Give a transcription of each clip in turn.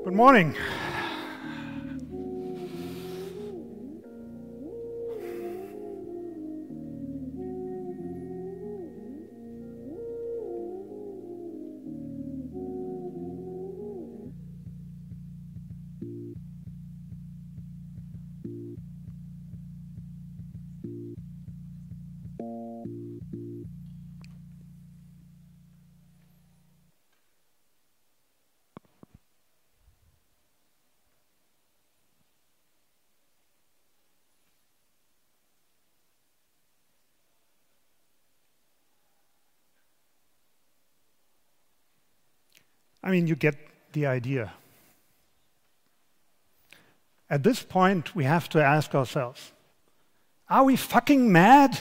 Good morning. I mean, you get the idea. At this point, we have to ask ourselves, are we fucking mad?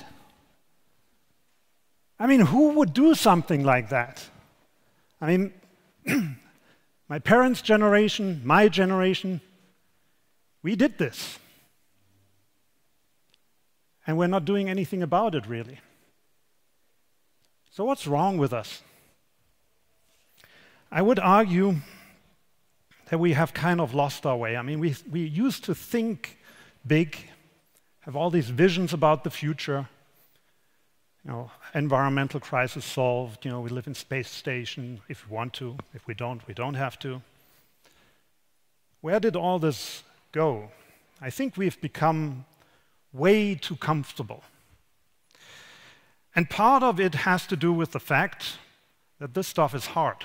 I mean, who would do something like that? I mean, my parents' generation, my generation, we did this. And we're not doing anything about it, really. So what's wrong with us? I would argue that we have kind of lost our way. I mean, we used to think big, have all these visions about the future. You know, environmental crisis solved. You know, we live in space station if we want to. If we don't have to. Where did all this go? I think we've become way too comfortable. And part of it has to do with the fact that this stuff is hard.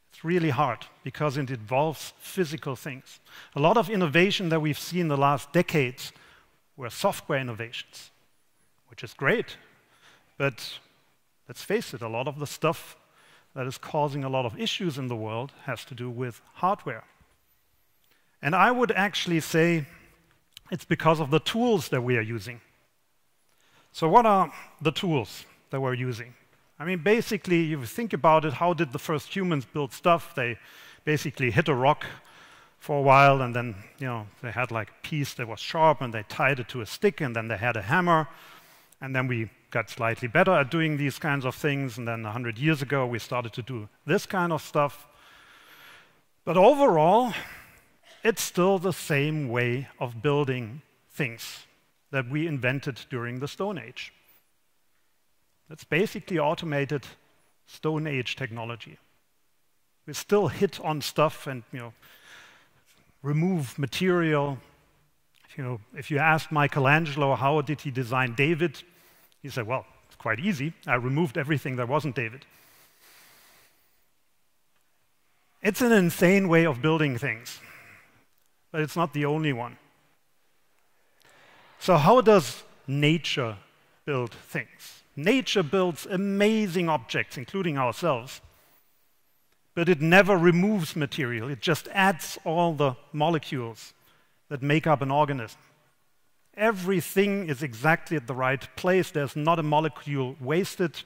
It's really hard because it involves physical things. A lot of innovation that we've seen in the last decades were software innovations, which is great. But let's face it, a lot of the stuff that is causing a lot of issues in the world has to do with hardware. And I would actually say it's because of the tools that we are using. So what are the tools that we're using? I mean, basically, if you think about it, how did the first humans build stuff? They basically hit a rock for a while, and then, you know, they had like a piece that was sharp, and they tied it to a stick, and then they had a hammer, and then we got slightly better at doing these kinds of things, and then 100 years ago, we started to do this kind of stuff. But overall, it's still the same way of building things that we invented during the Stone Age. That's basically automated Stone Age technology. We still hit on stuff and, you know, remove material. If you asked Michelangelo how did he design David, he said, well, it's quite easy. I removed everything that wasn't David. It's an insane way of building things, but it's not the only one. So how does nature build things? Nature builds amazing objects, including ourselves, but it never removes material. It just adds all the molecules that make up an organism. Everything is exactly at the right place. There's not a molecule wasted.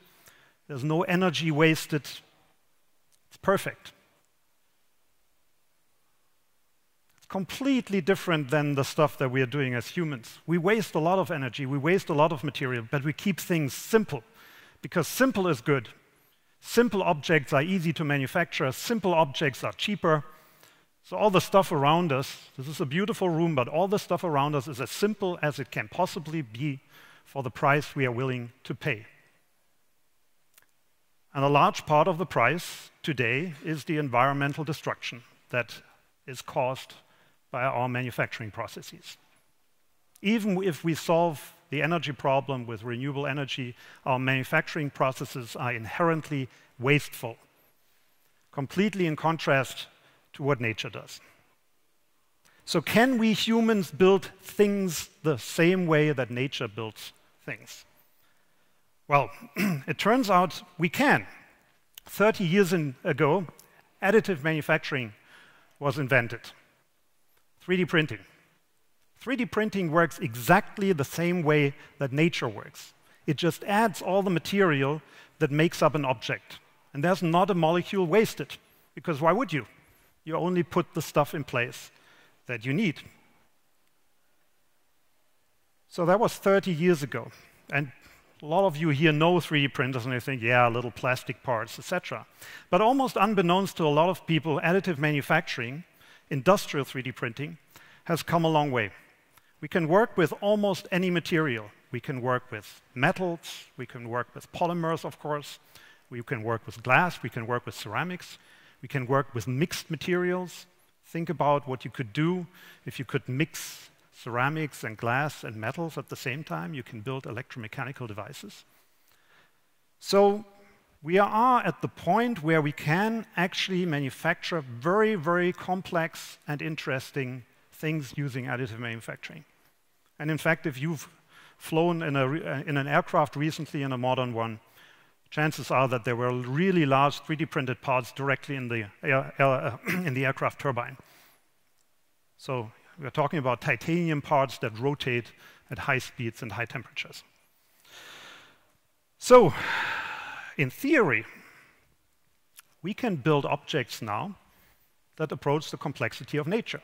There's no energy wasted. It's perfect. Completely different than the stuff that we are doing as humans. We waste a lot of energy, we waste a lot of material, but we keep things simple, because simple is good. Simple objects are easy to manufacture, simple objects are cheaper. So all the stuff around us, this is a beautiful room, but all the stuff around us is as simple as it can possibly be for the price we are willing to pay. And a large part of the price today is the environmental destruction that is caused by our manufacturing processes. Even if we solve the energy problem with renewable energy, our manufacturing processes are inherently wasteful, completely in contrast to what nature does. So can we humans build things the same way that nature builds things? Well, it turns out we can. 30 years ago, additive manufacturing was invented. 3D printing. 3D printing works exactly the same way that nature works. It just adds all the material that makes up an object. And there's not a molecule wasted, because why would you? You only put the stuff in place that you need. So that was 30 years ago. And A lot of you here know 3D printers and they think, yeah, little plastic parts, etc. But almost unbeknownst to a lot of people, additive manufacturing, industrial 3D printing, has come a long way. We can work with almost any material. We can work with metals, we can work with polymers, of course, we can work with glass, we can work with ceramics, we can work with mixed materials. Think about what you could do if you could mix ceramics and glass and metals at the same time. You can build electromechanical devices. So we are at the point where we can actually manufacture very, very complex and interesting things using additive manufacturing. And in fact, if you've flown in an aircraft recently, in a modern one, chances are that there were really large 3D printed parts directly in the aircraft turbine. So we're talking about titanium parts that rotate at high speeds and high temperatures. So, in theory, we can build objects now that approach the complexity of nature.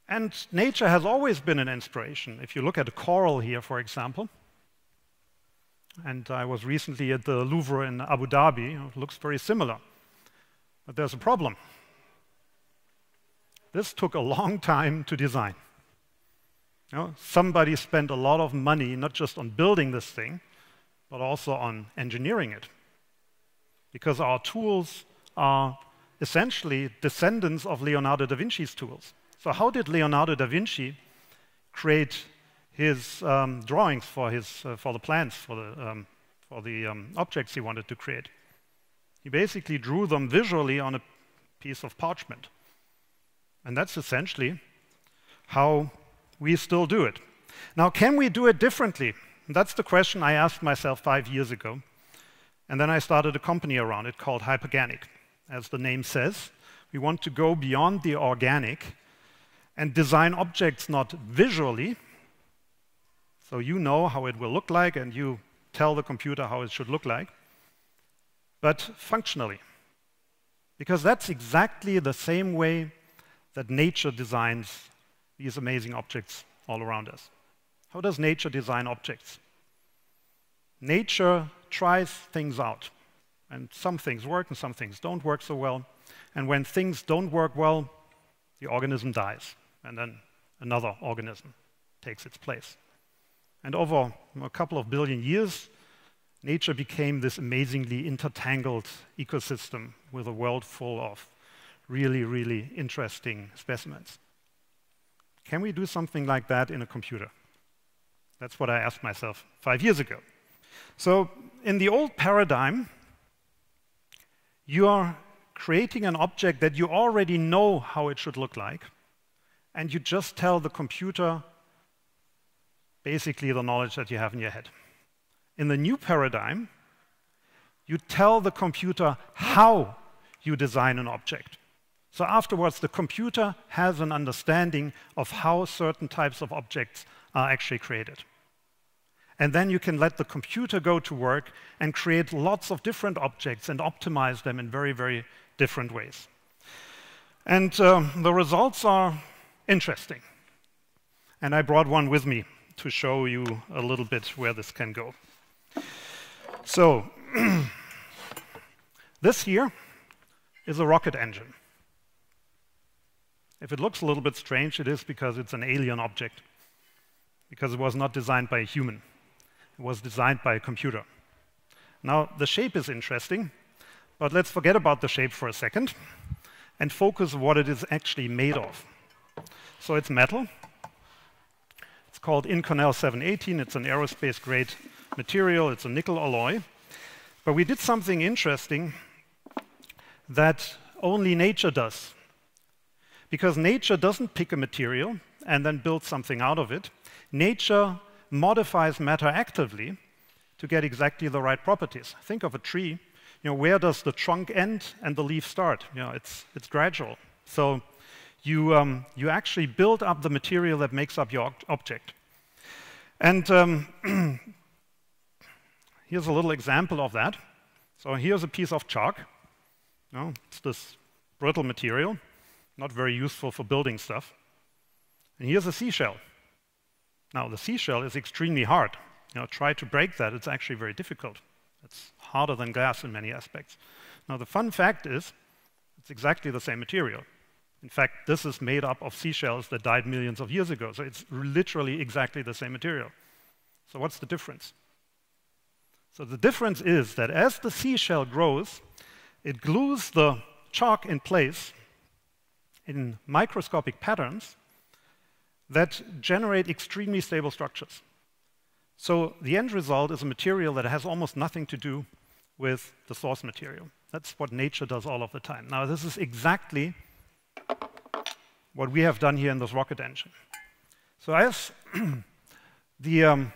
And nature has always been an inspiration. If you look at a coral here, for example, and I was recently at the Louvre in Abu Dhabi, it looks very similar. But there's a problem. This took a long time to design. You know, somebody spent a lot of money, not just on building this thing, but also on engineering it. Because our tools are essentially descendants of Leonardo da Vinci's tools. So how did Leonardo da Vinci create his drawings for the plans, for the objects he wanted to create? He basically drew them visually on a piece of parchment. And that's essentially how we still do it. Now, can we do it differently? That's the question I asked myself 5 years ago. And then I started a company around it called Hyperganic. As the name says, we want to go beyond the organic and design objects not visually, so you know how it will look like and you tell the computer how it should look like, but functionally. Because that's exactly the same way that nature designs these amazing objects all around us. How does nature design objects? Nature tries things out, and some things work and some things don't work so well. And when things don't work well, the organism dies, and then another organism takes its place. And over a couple of billion years, nature became this amazingly intertangled ecosystem with a world full of really, really interesting specimens. Can we do something like that in a computer? That's what I asked myself 5 years ago. So in the old paradigm, you are creating an object that you already know how it should look like, and you just tell the computer basically the knowledge that you have in your head. In the new paradigm, you tell the computer how you design an object. So afterwards, the computer has an understanding of how certain types of objects are actually created. And then you can let the computer go to work and create lots of different objects and optimize them in very, very different ways. And the results are interesting. And I brought one with me to show you a little bit where this can go. So this here is a rocket engine. If it looks a little bit strange, it is because it's an alien object, because it was not designed by a human. It was designed by a computer. Now, the shape is interesting, but let's forget about the shape for a second and focus on what it is actually made of. So it's metal. It's called Inconel 718. It's an aerospace-grade material. It's a nickel alloy. But we did something interesting that only nature does. Because nature doesn't pick a material and then build something out of it. Nature modifies matter actively to get exactly the right properties. Think of a tree. You know, where does the trunk end and the leaf start? You know, it's gradual. So you actually build up the material that makes up your object. And here's a little example of that. So here's a piece of chalk. You know, it's this brittle material, not very useful for building stuff. And here's a seashell. Now, the seashell is extremely hard. try to break that, it's actually very difficult. It's harder than glass in many aspects. Now, the fun fact is, it's exactly the same material. In fact, this is made up of seashells that died millions of years ago, so it's literally exactly the same material. So what's the difference? So the difference is that as the seashell grows, it glues the chalk in place in microscopic patterns that generate extremely stable structures. So the end result is a material that has almost nothing to do with the source material. That's what nature does all of the time. Now, this is exactly what we have done here in this rocket engine. So as the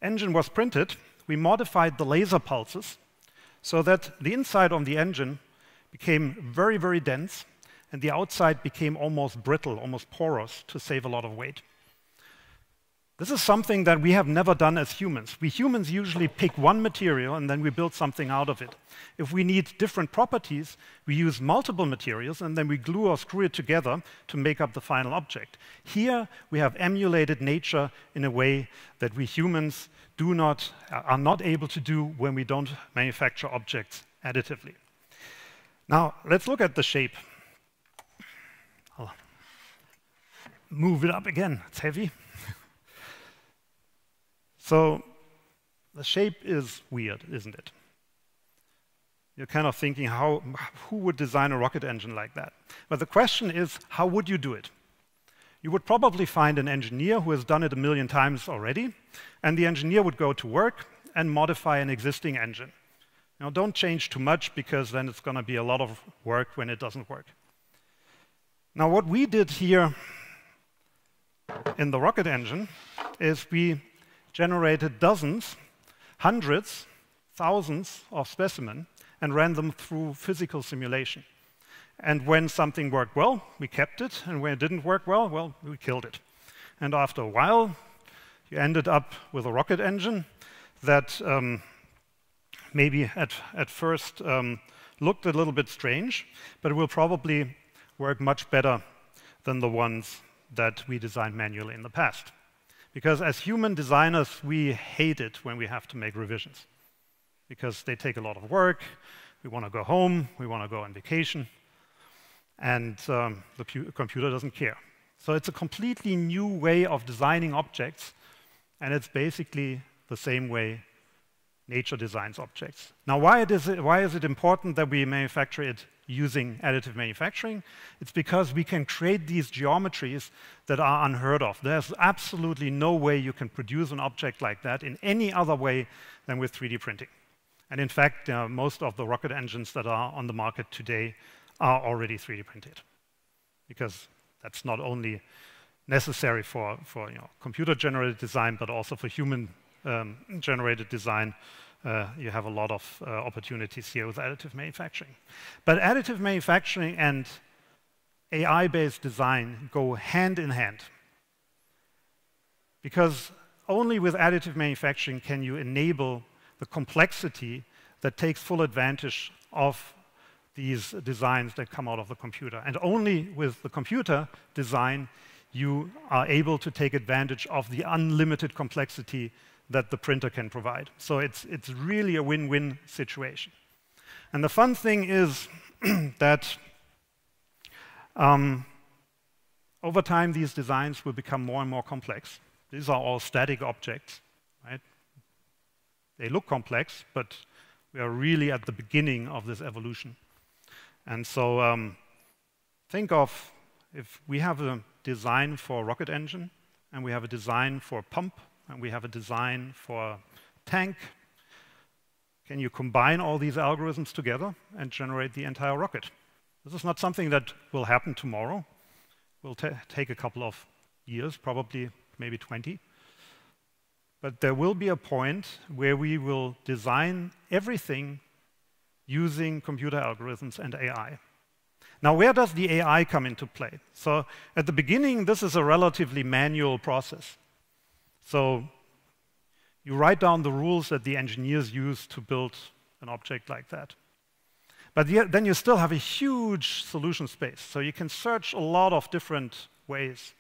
engine was printed, we modified the laser pulses so that the inside of the engine became very, very dense, and the outside became almost brittle, almost porous, to save a lot of weight. This is something that we have never done as humans. We humans usually pick one material and then we build something out of it. If we need different properties, we use multiple materials and then we glue or screw it together to make up the final object. Here, we have emulated nature in a way that we humans are not able to do when we don't manufacture objects additively. Now, let's look at the shape. I'll move it up again. It's heavy. So the shape is weird, isn't it? You're kind of thinking, who would design a rocket engine like that? But the question is, how would you do it? You would probably find an engineer who has done it 1,000,000 times already, and the engineer would go to work and modify an existing engine. Now, don't change too much, because then it's going to be a lot of work when it doesn't work. Now, what we did here in the rocket engine is we generated dozens, hundreds, thousands of specimens and ran them through physical simulation. And when something worked well, we kept it, and when it didn't work well, we killed it. And after a while, you ended up with a rocket engine that maybe at first looked a little bit strange, but it will probably work much better than the ones that we designed manually in the past. Because as human designers, we hate it when we have to make revisions, because they take a lot of work. We want to go home, we want to go on vacation, and the computer doesn't care. So it's a completely new way of designing objects, and it's basically the same way nature designs objects. Now, why is it important that we manufacture it using additive manufacturing? It's because we can create these geometries that are unheard of. There's absolutely no way you can produce an object like that in any other way than with 3D printing. And in fact, most of the rocket engines that are on the market today are already 3D printed, because that's not only necessary for computer-generated design, but also for human-generated design. You have a lot of opportunities here with additive manufacturing. But additive manufacturing and AI-based design go hand in hand, because only with additive manufacturing can you enable the complexity that takes full advantage of these designs that come out of the computer. And only with the computer design you are able to take advantage of the unlimited complexity that the printer can provide. So it's really a win-win situation. And the fun thing is that over time these designs will become more and more complex. These are all static objects, right? They look complex, but we are really at the beginning of this evolution. And so think of if we have a design for a rocket engine, and we have a design for a pump, and we have a design for a tank. Can you combine all these algorithms together and generate the entire rocket? This is not something that will happen tomorrow. It will take a couple of years, probably maybe 20. But there will be a point where we will design everything using computer algorithms and AI. Now, where does the AI come into play? So at the beginning, this is a relatively manual process. So you write down the rules that the engineers use to build an object like that. But then you still have a huge solution space. So you can search a lot of different ways.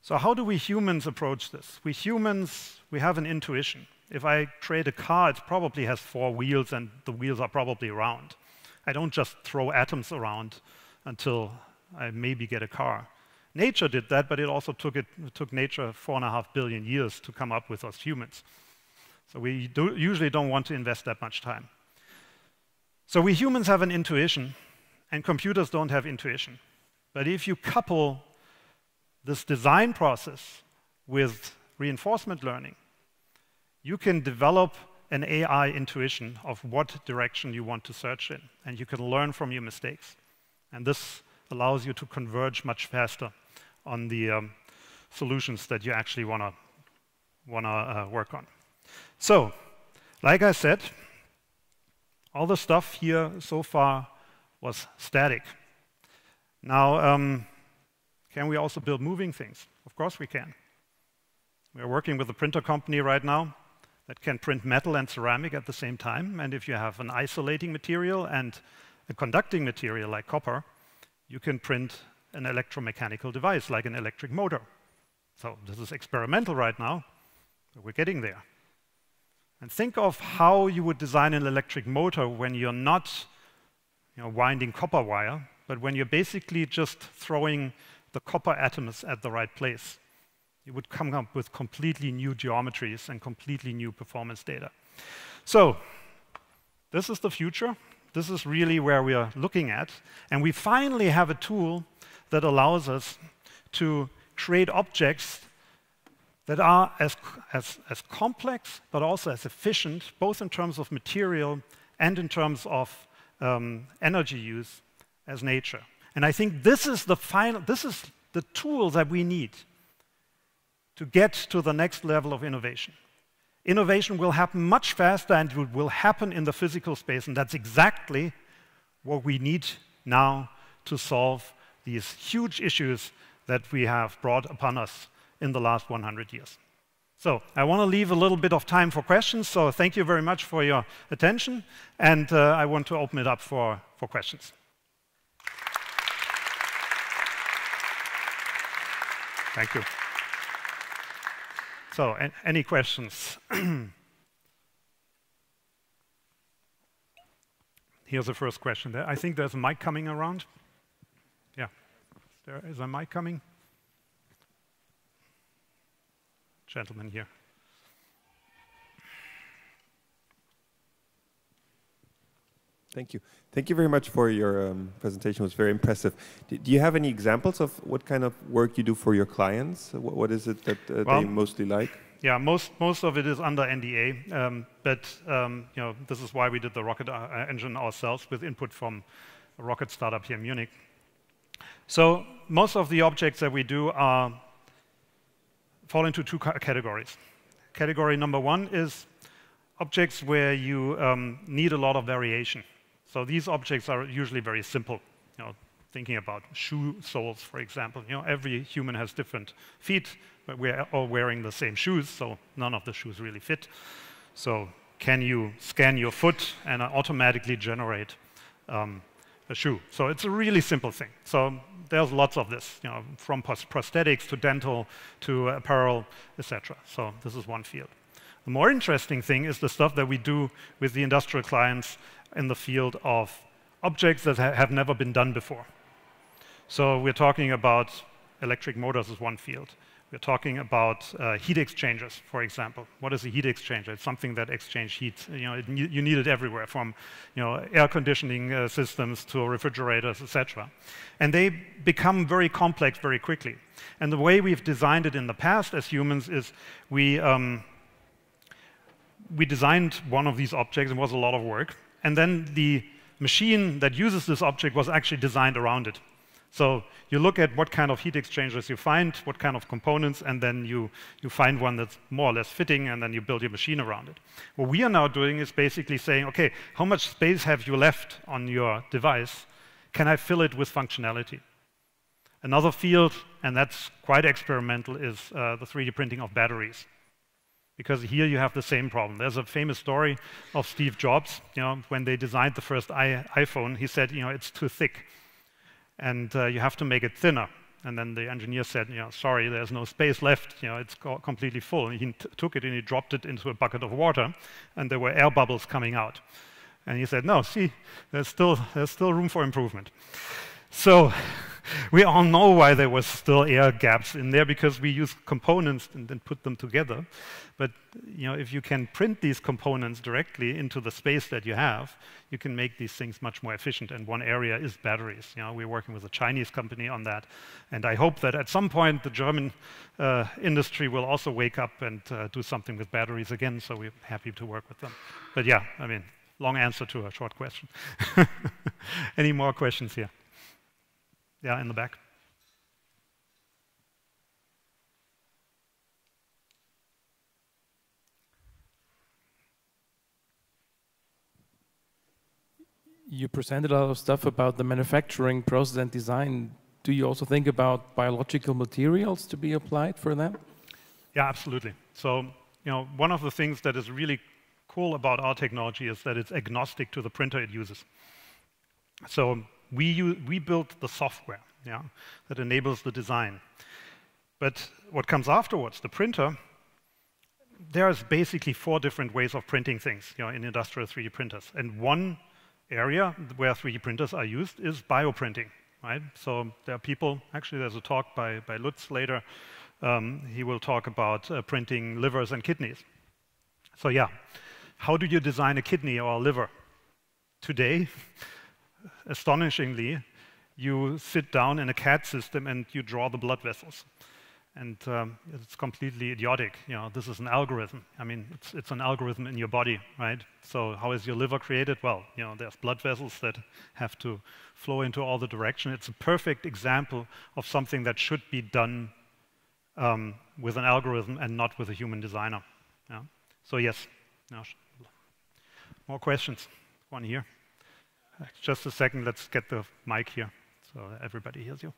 So how do we humans approach this? We humans, we have an intuition. If I create a car, it probably has 4 wheels and the wheels are probably round. I don't just throw atoms around until I maybe get a car. Nature did that, but it took nature 4.5 billion years to come up with us humans. So we usually don't want to invest that much time. So we humans have an intuition, and computers don't have intuition. But if you couple this design process with reinforcement learning, you can develop an AI intuition of what direction you want to search in, and you can learn from your mistakes. And this allows you to converge much faster on the solutions that you actually want to work on. So, like I said, all the stuff here so far was static. Now, can we also build moving things? Of course we can. We are working with a printer company right now that can print metal and ceramic at the same time. And if you have an isolating material and a conducting material like copper, you can print an electromechanical device like an electric motor. So this is experimental right now, but we're getting there. And think of how you would design an electric motor when you're not winding copper wire, but when you're basically just throwing the copper atoms at the right place. You would come up with completely new geometries and completely new performance data. So this is the future. This is really where we are looking at. And we finally have a tool that allows us to create objects that are as complex, but also as efficient, both in terms of material and in terms of energy use as nature. And I think this is the tool that we need to get to the next level of innovation. Innovation will happen much faster, and it will happen in the physical space, and that's exactly what we need now to solve these huge issues that we have brought upon us in the last 100 years. So I want to leave a little bit of time for questions, so thank you very much for your attention, and I want to open it up for questions. Thank you. So, any questions? Here's the first question. I think there's a mic coming around. Yeah. There is a mic coming. Gentleman here. Thank you. Thank you very much for your presentation. It was very impressive. Do you have any examples of what kind of work you do for your clients? What is it that they mostly like? Yeah, most of it is under NDA, but this is why we did the rocket engine ourselves with input from a rocket startup here in Munich. So most of the objects that we do fall into 2 categories. Category number 1 is objects where you need a lot of variation. So these objects are usually very simple. Thinking about shoe soles, for example. Every human has different feet, but we're all wearing the same shoes, so none of the shoes really fit. So can you scan your foot and automatically generate a shoe? So it's a really simple thing. So there's lots of this, from prosthetics to dental to apparel, etc. So this is one field. The more interesting thing is the stuff that we do with the industrial clients in the field of objects that have never been done before. So we're talking about electric motors is one field. We're talking about heat exchangers, for example. What is a heat exchanger? It's something that exchanges heat. You need it everywhere, from air conditioning systems to refrigerators, etc. And they become very complex very quickly. And the way we've designed it in the past as humans is we designed one of these objects. It was a lot of work. And then the machine that uses this object was actually designed around it. So you look at what kind of heat exchangers you find, what kind of components, and then you find one that's more or less fitting, and then you build your machine around it. What we are now doing is basically saying, okay, how much space have you left on your device? Can I fill it with functionality? Another field, and that's quite experimental, is the 3D printing of batteries. Because here you have the same problem. There's a famous story of Steve Jobs. When they designed the first iPhone, he said, it's too thick. And you have to make it thinner. And then the engineer said, sorry, there's no space left. It's completely full. And he took it and he dropped it into a bucket of water, and there were air bubbles coming out. And he said, no, see, there's still room for improvement. So we all know why there was still air gaps in there, because we use components and then put them together. But if you can print these components directly into the space that you have, you can make these things much more efficient. And one area is batteries. We're working with a Chinese company on that. And I hope that at some point the German industry will also wake up and do something with batteries again. So we're happy to work with them. But yeah, I mean, long answer to a short question. Any more questions here? Yeah, in the back. You presented a lot of stuff about the manufacturing process and design. Do you also think about biological materials to be applied for that? Yeah, absolutely. So, one of the things that is really cool about our technology is that it's agnostic to the printer it uses. So we built the software, that enables the design. But what comes afterwards, the printer, there's basically 4 different ways of printing things, in industrial 3D printers. And one area where 3D printers are used is bioprinting, right? So there are people, actually there's a talk by Lutz later, he will talk about printing livers and kidneys. So yeah, how do you design a kidney or a liver? Today, astonishingly, you sit down in a CAD system and you draw the blood vessels. And it's completely idiotic. This is an algorithm. I mean, it's an algorithm in your body, right? So how is your liver created? Well, there's blood vessels that have to flow into all the direction. It's a perfect example of something that should be done with an algorithm and not with a human designer. So yes. More questions? One here. Just a second, let's get the mic here so everybody hears you.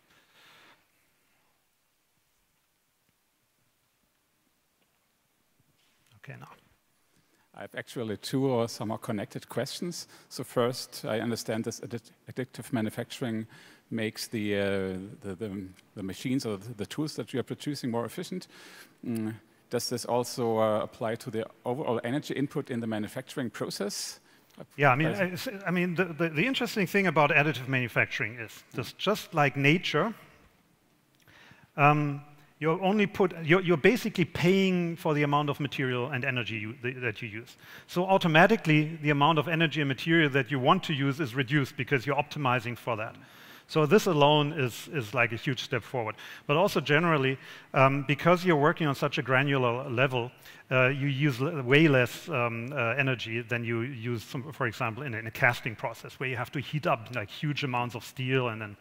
Okay, now. I have actually 2 or some more connected questions. So first, I understand this additive manufacturing makes the machines or the tools that you are producing more efficient. Does this also apply to the overall energy input in the manufacturing process? Yeah, I mean, the interesting thing about additive manufacturing is this, just like nature, you're basically paying for the amount of material and energy that you use. So automatically, the amount of energy and material that you want to use is reduced because you're optimizing for that. So this alone is like a huge step forward. But also generally, because you're working on such a granular level, you use way less energy than you use, for example, in a casting process, where you have to heat up like huge amounts of steel and then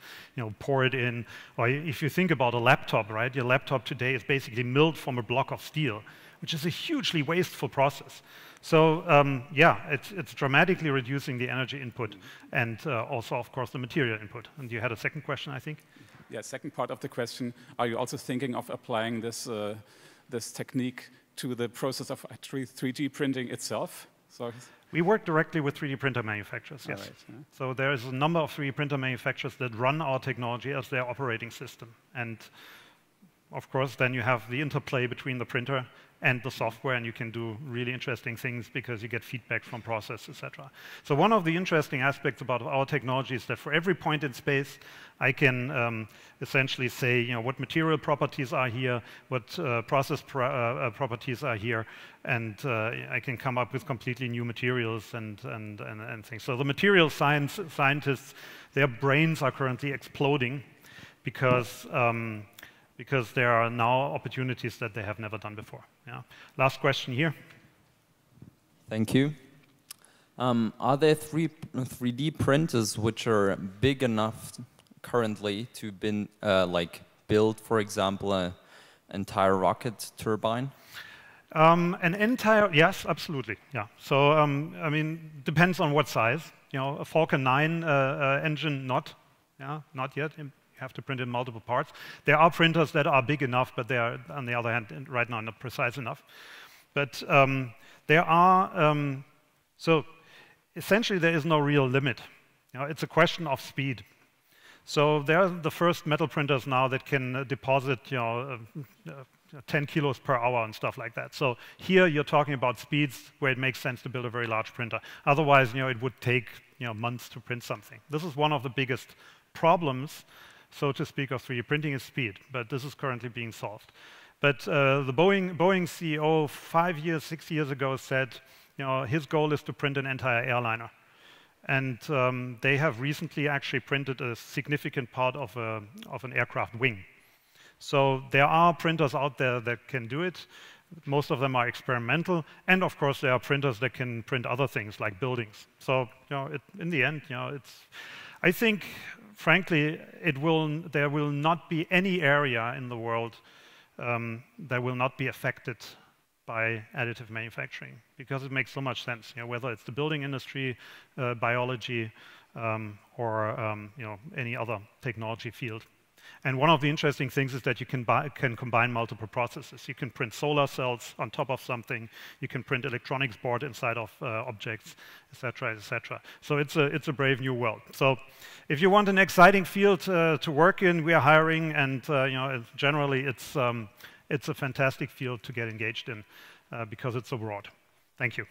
pour it in. Or if you think about a laptop, right? Your laptop today is basically milled from a block of steel, which is a hugely wasteful process. So yeah, it's dramatically reducing the energy input and also, of course, the material input. And you had a second question, I think? Yeah, second part of the question, are you also thinking of applying this, this technique to the process of 3D printing itself? So we work directly with 3D printer manufacturers, yes. Right, yeah. So there is a number of 3D printer manufacturers that run our technology as their operating system. And of course, then you have the interplay between the printer and the software, and you can do really interesting things because you get feedback from process, etc. So one of the interesting aspects about our technology is that for every point in space, I can essentially say, what material properties are here, what process properties are here, and I can come up with completely new materials and things. So the material scientists, their brains are currently exploding because there are now opportunities that they have never done before. Yeah. Last question here. Thank you. Are there 3D printers which are big enough currently to build, for example, an entire rocket turbine? Yes, absolutely. Yeah. So I mean, depends on what size. A Falcon 9 engine, not yet. Have to print in multiple parts. There are printers that are big enough, but they are, on the other hand, right now not precise enough. But there are, so essentially there is no real limit. It's a question of speed. So there are the first metal printers now that can deposit 10 kilos per hour and stuff like that. So here you're talking about speeds where it makes sense to build a very large printer. Otherwise, it would take months to print something. This is one of the biggest problems, so to speak, of 3D printing is speed, but this is currently being solved. But the Boeing CEO 5 years, 6 years ago said, his goal is to print an entire airliner. And they have recently actually printed a significant part of an aircraft wing. So there are printers out there that can do it. Most of them are experimental. And of course, there are printers that can print other things like buildings. So in the end, I think, frankly, there will not be any area in the world that will not be affected by additive manufacturing, because it makes so much sense, whether it's the building industry, biology, or any other technology field. And one of the interesting things is that you can combine multiple processes. You can print solar cells on top of something. You can print electronics board inside of objects, et cetera, et cetera. So it's a brave new world. So if you want an exciting field to work in, we are hiring, and generally it's a fantastic field to get engaged in because it's so broad. Thank you.